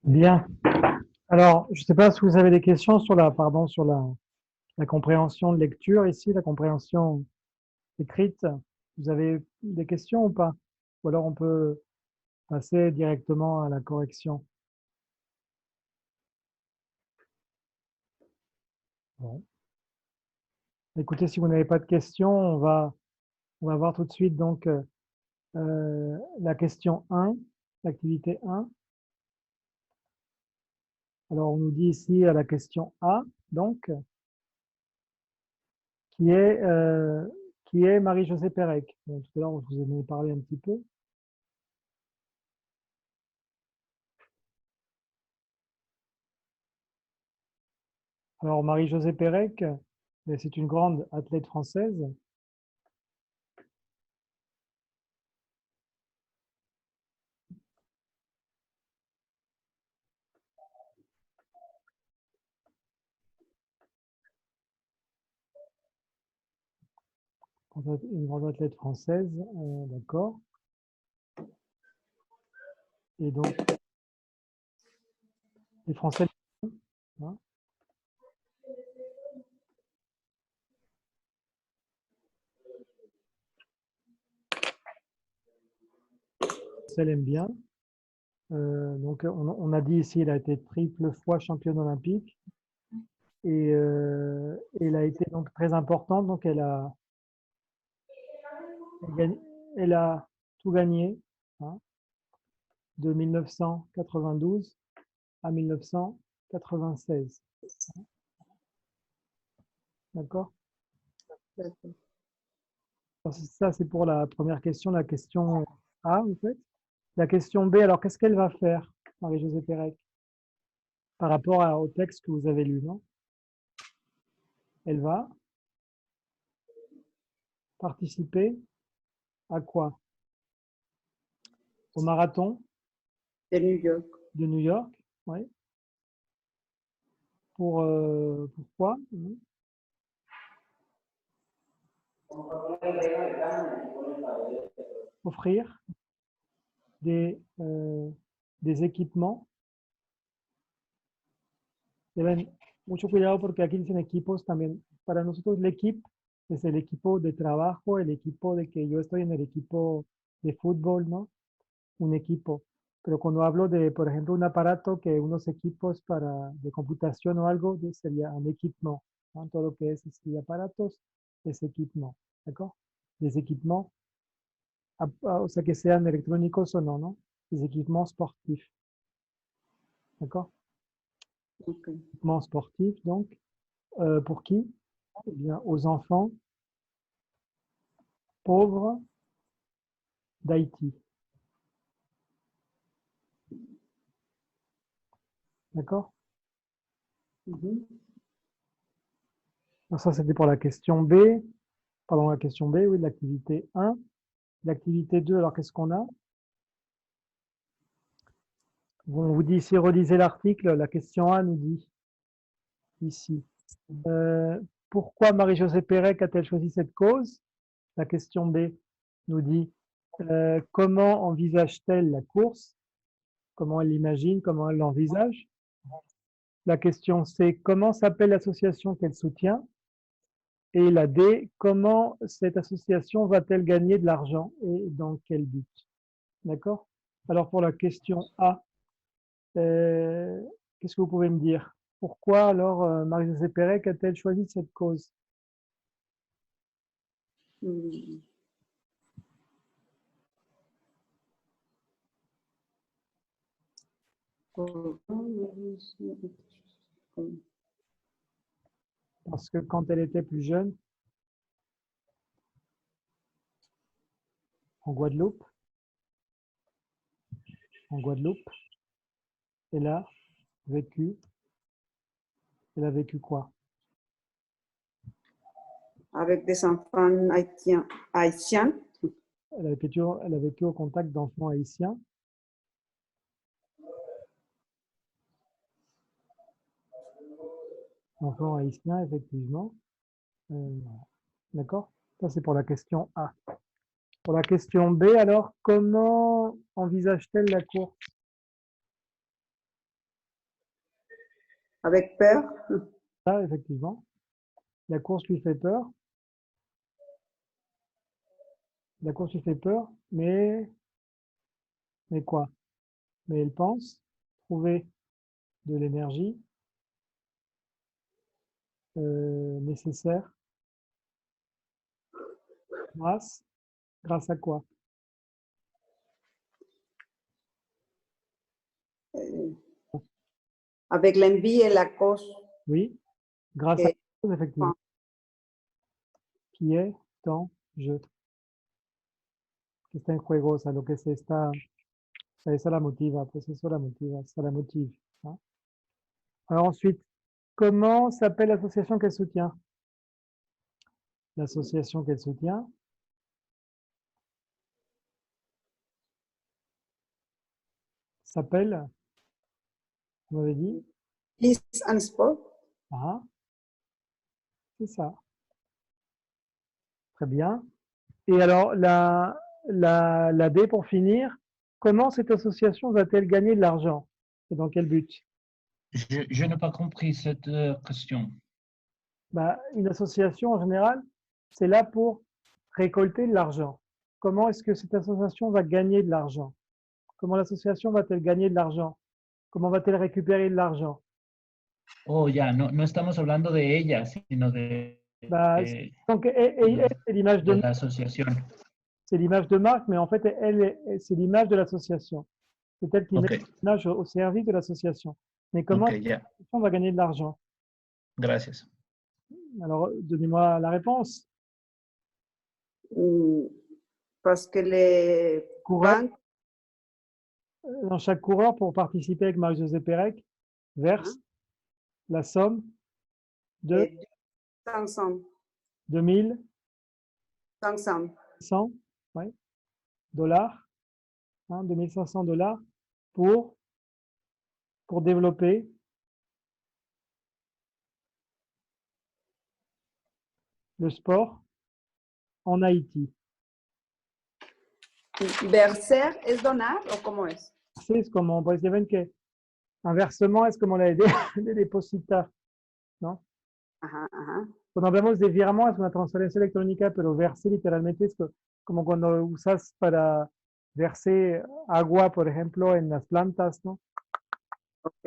Bien. Alors, je ne sais pas si vous avez des questions sur la compréhension de lecture ici, la compréhension écrite. Vous avez des questions ou pas? Ou alors on peut passer directement à la correction. Bon. Écoutez, si vous n'avez pas de questions, on va voir tout de suite donc la question 1, l'activité 1. Alors, on nous dit ici à la question A, donc, qui est, euh, qui est Marie-Josée Pérec. Donc, tout à l'heure, je vous en ai parlé un petit peu. Alors, Marie-Josée Pérec, c'est une grande athlète française. Une grande athlète française, d'accord. Et donc, les Français, hein, Français l'aiment bien. Donc, on a dit ici, elle a été triple fois championne olympique. Et elle a été donc très importante. Donc, elle a tout gagné, hein, de 1992 à 1996. D'accord? D'accord. Ça, c'est pour la première question, la question A, en fait. La question B, alors qu'est-ce qu'elle va faire, Marie-Josée Pérec, par rapport au texte que vous avez lu, non? Elle va participer à quoi? Au marathon De New York. de New York, oui. Pourquoi? Offrir des, euh, des équipements. Deben mucho cuidado porque aquí dicen equipos también. Para nosotros el equipo es el equipo de trabajo, el equipo de que yo estoy en el equipo de fútbol, ¿no? Un equipo. Pero cuando hablo de, por ejemplo, un aparato que unos equipos de computación o algo, sería un equipement, ¿no? Todo lo que es aparatos es equipement, ¿d'accord? Des équipements, o sea, que sean electrónicos o no, ¿no? Des équipements sportifs, ¿d'accord? Okay. Équipements sportifs, donc, pour qui? Eh bien, aux enfants pauvres d'Haïti, d'accord? Mhm. Donc ça, c'était pour la question B. Pardon, la question B, oui, de l'activité 1. L'activité 2, alors qu'est-ce qu'on a? On vous dit ici, relisez l'article. La question A nous dit ici. Pourquoi Marie-Josée Pérec a-t-elle choisi cette cause? La question B nous dit comment envisage-t-elle la course? Comment elle l'imagine? Comment elle l'envisage? La question C, comment s'appelle l'association qu'elle soutient? Et la D, comment cette association va-t-elle gagner de l'argent et dans quel but? D'accord? Alors pour la question A, qu'est-ce que vous pouvez me dire? Pourquoi alors Marie-Josée Pérec a-t-elle choisi cette cause? Mm. Parce que quand elle était plus jeune, en Guadeloupe, elle a vécu, elle a vécu quoi? Avec des enfants haïtiens. Elle a vécu au contact d'enfants haïtiens. Enfants haïtiens, effectivement. D'accord? Ça, c'est pour la question A. Pour la question B, alors, comment envisage-t-elle la course? Avec peur. Ça, effectivement. La course lui fait peur. La course lui fait peur, mais quoi? Mais elle pense trouver de l'énergie nécessaire grâce à quoi? euh, avec l'envie et la cause. Oui, grâce à que- quelque chose, effectivement, qui est en jeu, que está en juego, o sea, lo que se está, o sea, esa la motiva, pues eso la motiva, ça la motive, hein. Alors ensuite, comment s'appelle l'association qu'elle soutient? L'association qu'elle soutient s'appelle, vous m'avez dit, Peace and Sport. ah, c'est ça, très bien. Et alors, la D pour finir, comment cette association va-t-elle gagner de l'argent? Et dans quel but? Je n'ai pas compris cette question. Bah, une association, en général, c'est là pour récolter de l'argent. Comment est-ce que cette association va gagner de l'argent? Comment l'association va-t-elle gagner de l'argent? Comment va-t-elle récupérer de l'argent? Oh, ya, no estamos hablando de ella, sino Bah, donc, c'est l'image de de, la asociación. c'est l'image de marque, mais en fait, c'est l'image de l'association. C'est elle qui met Ok, l'image au service de l'association. Mais comment ok, est-ce que ya, l'association va gagner de l'argent? gracias. Alors, donnez-moi la réponse. Mm, Parce que les Coureur, banques, dans chaque coureur, pour participer avec Marie-Josée Pérec, verse la somme de 500, 2100 500. ouais, dollars, hein, 2500 dollars pour développer le sport en Haïti. ¿Verser es donar o cómo es? Es como, pues ya ven que un versement es como de depositar, ¿no? Ajá, ajá. Cuando hablamos de virement es una transferencia electrónica, pero verser literalmente es como cuando usas para verser agua, por ejemplo, en las plantas, ¿no? Ok,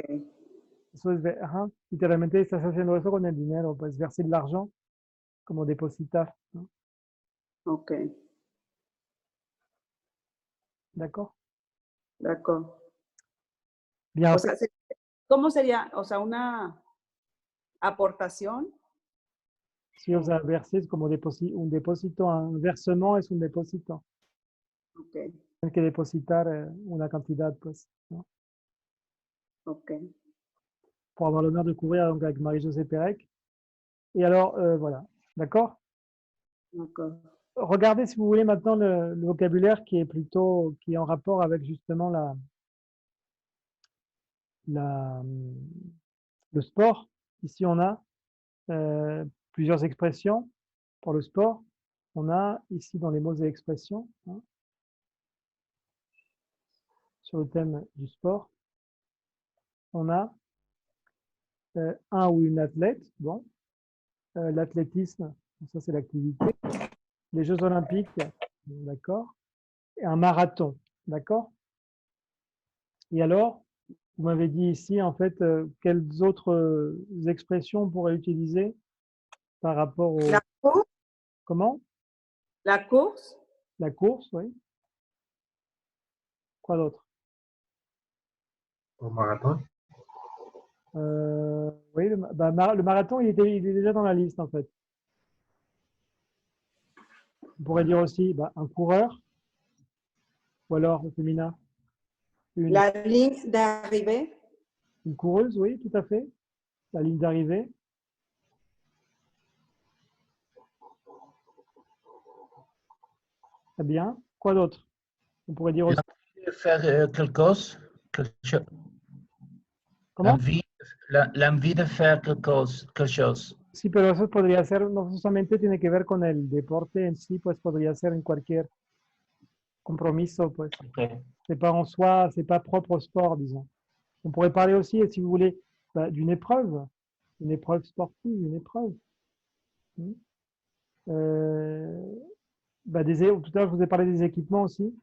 Eso es, ajá, literalmente estás haciendo eso con el dinero, pues verser de l'argent, como depositar, ¿no? ok, D'accord? d'accord. Bien, O sea, ¿cómo sería? O sea, una aportación. si os a verser es como un depósito, un versement es un depósito. Ok, Hay que depositar una cantidad, pues, ¿no? ok. Pour avoir l'honneur de courir donc, avec Marie-Josée Pérec. Et alors, voilà, d'accord? D'accord. Regardez, si vous voulez, maintenant le vocabulaire qui est plutôt, qui est en rapport avec justement le sport. Ici, on a plusieurs expressions pour le sport. On a ici dans les mots et expressions, hein, sur le thème du sport, on a un ou une athlète, bon, l'athlétisme, ça c'est l'activité, les Jeux olympiques, d'accord, et un marathon, d'accord. Et alors, vous m'avez dit ici, en fait, quelles autres expressions on pourrait utiliser par rapport au... La course, Comment? la course, La course, oui. Quoi d'autre? Au marathon. Oui, le marathon, il est déjà dans la liste, en fait. On pourrait dire aussi un coureur, ou alors, au féminin, la ligne d'arrivée, une coureuse, oui, tout à fait. La ligne d'arrivée. Très bien. Quoi d'autre? On pourrait dire aussi... L'envie de faire quelque chose, Comment? l'envie de faire quelque chose. Sí, pero eso podría ser, no solamente tiene que ver con el deporte en sí, pues podría ser en cualquier compromiso, pues. Okay. C'est pas en soi, c'est pas propre au sport, disons. On pourrait parler aussi, si vous voulez, d'une épreuve sportive, une épreuve. Tout à l'heure, je vous ai parlé des équipements aussi.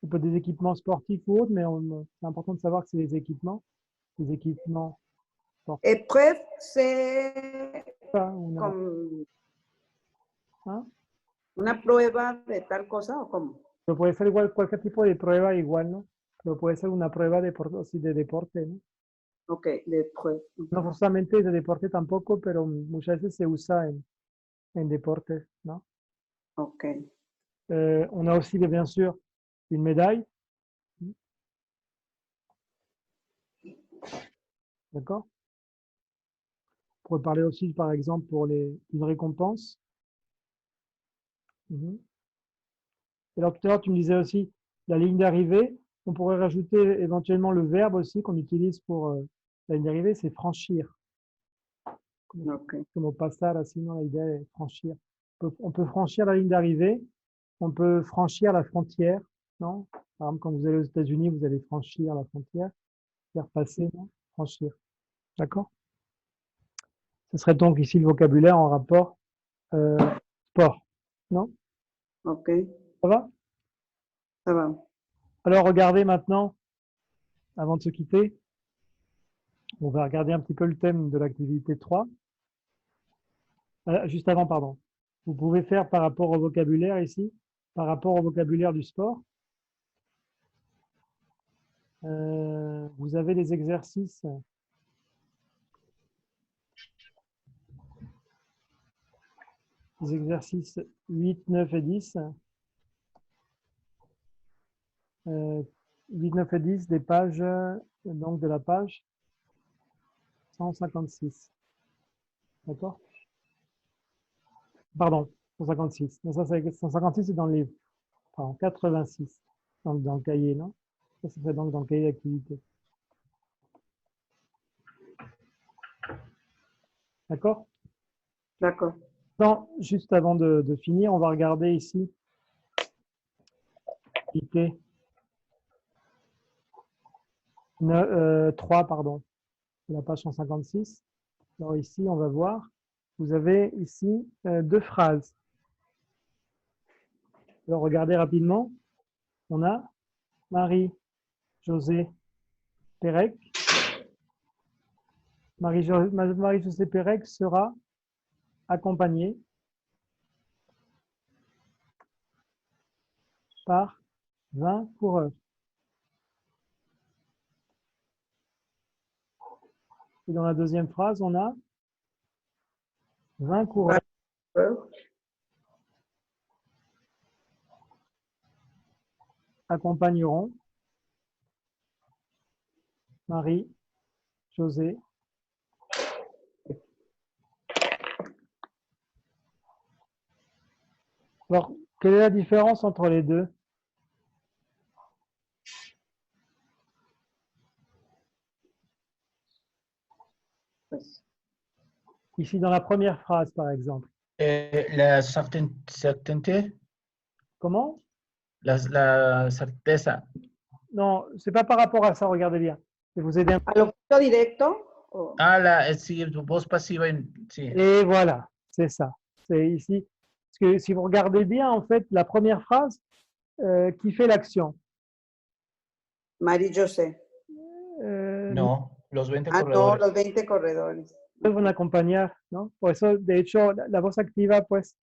Ça peut être des équipements sportifs ou autres, mais c'est important de savoir que c'est des équipements sportifs. Épreuve, c'est Una, como ¿ah? una prueba de tal cosa o cómo. Pero puede ser igual, cualquier tipo de prueba igual, ¿no? Pero puede ser una prueba de deporte, ¿no? Ok, de prueba. No forzosamente de deporte tampoco, pero muchas veces se usa en deportes, ¿no? Ok. On a aussi, bien sûr, une médaille. D'accord? On pourrait parler aussi, par exemple, pour une récompense. Et alors, tout à l'heure, tu me disais aussi la ligne d'arrivée. On pourrait rajouter éventuellement le verbe aussi qu'on utilise pour la ligne d'arrivée, c'est franchir. Ok. Como pasar, sinon l'idée est franchir. On peut franchir la ligne d'arrivée, on peut franchir la frontière, non? Par exemple, quand vous allez aux États-Unis, vous allez franchir la frontière, faire passer, non? Franchir. D'accord? Ce serait donc ici le vocabulaire en rapport sport, non? Ok, Ça va? ça va. Alors, regardez maintenant, avant de se quitter, on va regarder un petit peu le thème de l'activité 3. Juste avant, pardon. Vous pouvez faire par rapport au vocabulaire ici, par rapport au vocabulaire du sport. Vous avez des exercices. Les exercices 8, 9 et 10. 8, 9 et 10 des pages, donc de la page 156. D'accord? Pardon, 156. Mais ça, 156, c'est dans le livre. Pardon, 86, dans le cahier, non? Ça, c'est donc dans le cahier d'activité. D'accord? D'accord. Non, juste avant de finir, on va regarder ici activité 3, pardon, la page 156. Alors ici, on va voir, vous avez ici 2 phrases. Alors regardez rapidement, on a Marie-Josée Pérec. Marie-Josée Pérec sera accompagnée par 20 coureurs. Et dans la deuxième phrase, on a 20 coureurs accompagneront Marie-Josée. Alors, quelle est la différence entre les deux? Ici, dans la première phrase, par exemple. La certainté, Comment? la certeza. Non, c'est pas par rapport à ça, regardez bien. Je vais vous aider un peu. ¿A lo punto directo? O- Ah, sí, voz pasiva, sí. Et voilà, c'est ça. C'est ici. Parce que si vous regardez bien, en fait, la première phrase, qui fait l'action? Marie-José. No, los 20 Ah, no, corredores. los 20 corredores. Pueden acompañar, ¿no? Por eso, de hecho, la voz activa, pues,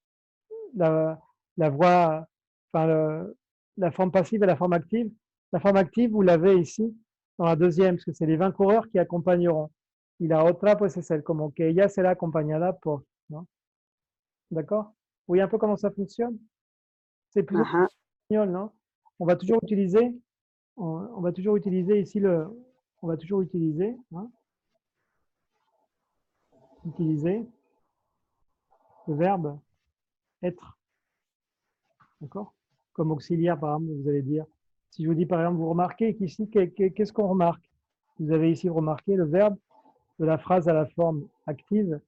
la voix, enfin, la forme passive et la forme active. La forme active, vous l'avez ici, dans la deuxième, parce que c'est les 20 coureurs qui accompagneront. Y la otra, pues, es el como que ella será acompañada por, ¿no? D'accord? Vous voyez un peu comment ça fonctionne? C'est plus Ajá. espagnol, non? On va toujours utiliser, on va toujours utiliser ici on va toujours utiliser, hein, utiliser le verbe être. D'accord? Comme auxiliaire, par exemple, vous allez dire, si je vous dis par exemple, vous remarquez qu'ici, qu'est-ce qu'on remarque? Vous avez ici remarqué le verbe de la phrase à la forme active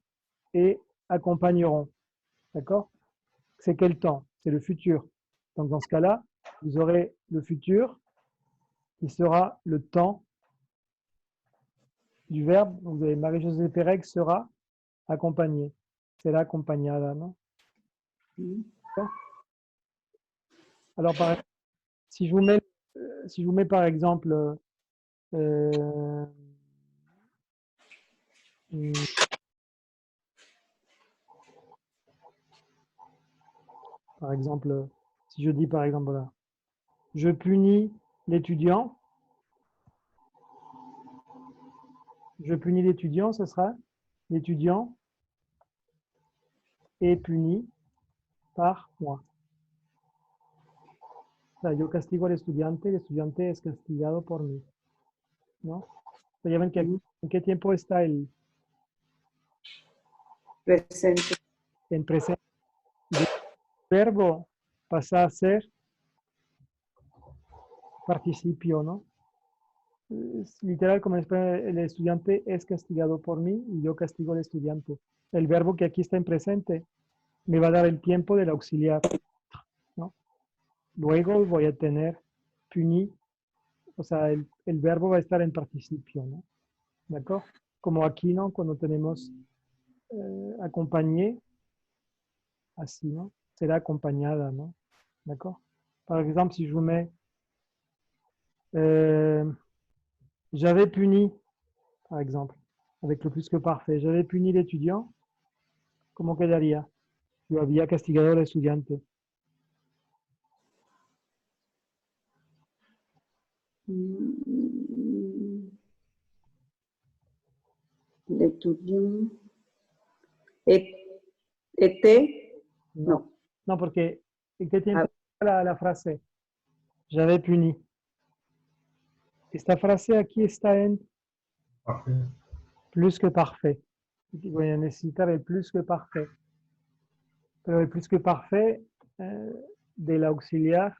et accompagneront. D'accord? C'est quel temps? C'est le futur. Donc dans ce cas-là, vous aurez le futur qui sera le temps du verbe, vous avez Marie-Josée Pérez sera accompagnée. Será acompañada, non? Alors, si je vous mets par exemple par exemple, si je dis par exemple, voilà, je punis l'étudiant, ce sera l'étudiant est puni par moi. O sea, yo castigo al estudiante, el estudiante es castigado por mí, ¿no? O sea, ya ven que aquí, ¿en qué tiempo está el Presente. en presente? El verbo pasa a ser participio, ¿no? Es literal, como el estudiante es castigado por mí y yo castigo al estudiante. El verbo que aquí está en presente me va a dar el tiempo del auxiliar, ¿no? Luego voy a tener puni, o sea, el verbo va a estar en participio, ¿no? ¿De acuerdo? Como aquí, ¿no? Cuando tenemos acompañé, así, ¿no? Será acompañada, ¿no? ¿De acuerdo? Par exemple, si je vous mets j'avais puni, par exemple, avec le plus que parfait, j'avais puni l'étudiant, ¿cómo quedaría? Yo había castigado al estudiante. L'étudiant. Était. No. No, porque ¿en qué tiempo la frase? J'avais puni. Esta frase aquí está en Parfait. plus que parfait. Voy a necesitar el plus que parfait. Pero el plus que parfait del auxiliar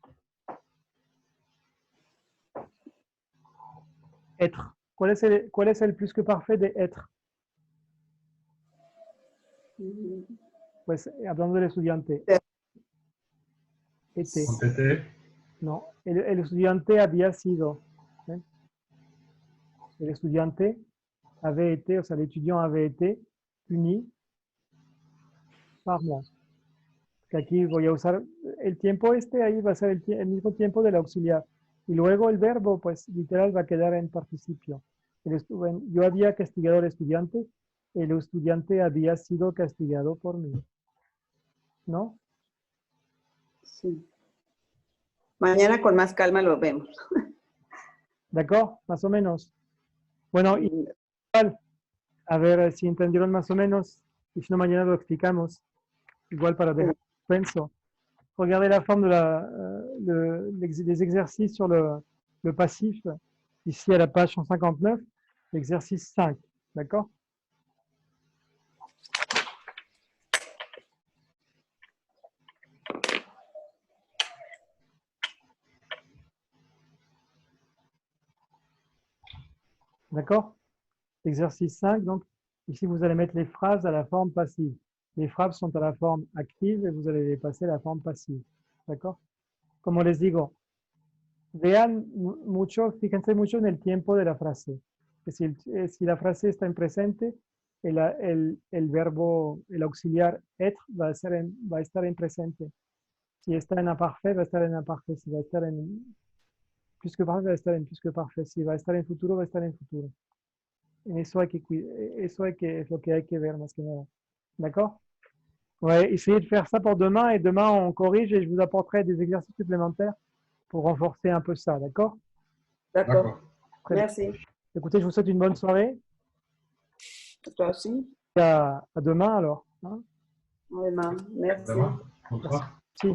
être. ¿Cuál es el plus que parfait de être? Pues hablando del estudiante. Était. Contesté. No, el estudiante había sido. ¿eh? El estudiante avait été, o sea, l'étudiant avait été puni par moi. Que aquí voy a usar el tiempo ahí va a ser el mismo tiempo del auxiliar. Y luego el verbo, pues literal, va a quedar en participio. Yo había castigado al estudiante, el estudiante había sido castigado por mí. ¿No? Sí. Mañana con más calma lo vemos. ¿De acuerdo? Más o menos. Bueno, igual, a ver si entendieron más o menos. Y si no, mañana lo explicamos. Igual para dejar suspenso. Regardez la forme des exercices sur le passif, ici à la page 159, l'exercice 5. D'accord? D'accord? Exercice 5, donc ici vous allez mettre les phrases à la forme passive. Les phrases sont à la forme active et vous allez les passer à la forme passive. ¿D'accord? Como les digo, vean mucho, fíjense mucho en el tiempo de la frase. Es decir, si la frase está en presente, el verbo, el auxiliar être va a estar en presente. Si está en imparfait, va a estar en imparfait. Si va a estar en plus que parfait, va a estar en plus que parfait. Si va a estar en futuro, va a estar en futuro. Eso es lo que hay que ver más que nada. D'accord? Ouais, essayez de faire ça pour demain et demain on corrige et je vous apporterai des exercices supplémentaires pour renforcer un peu ça, d'accord? D'accord. Très bien. Merci. Écoutez, je vous souhaite une bonne soirée. Toi aussi. À demain alors. Hein? Demain. Merci. Demain. Bonsoir. Si.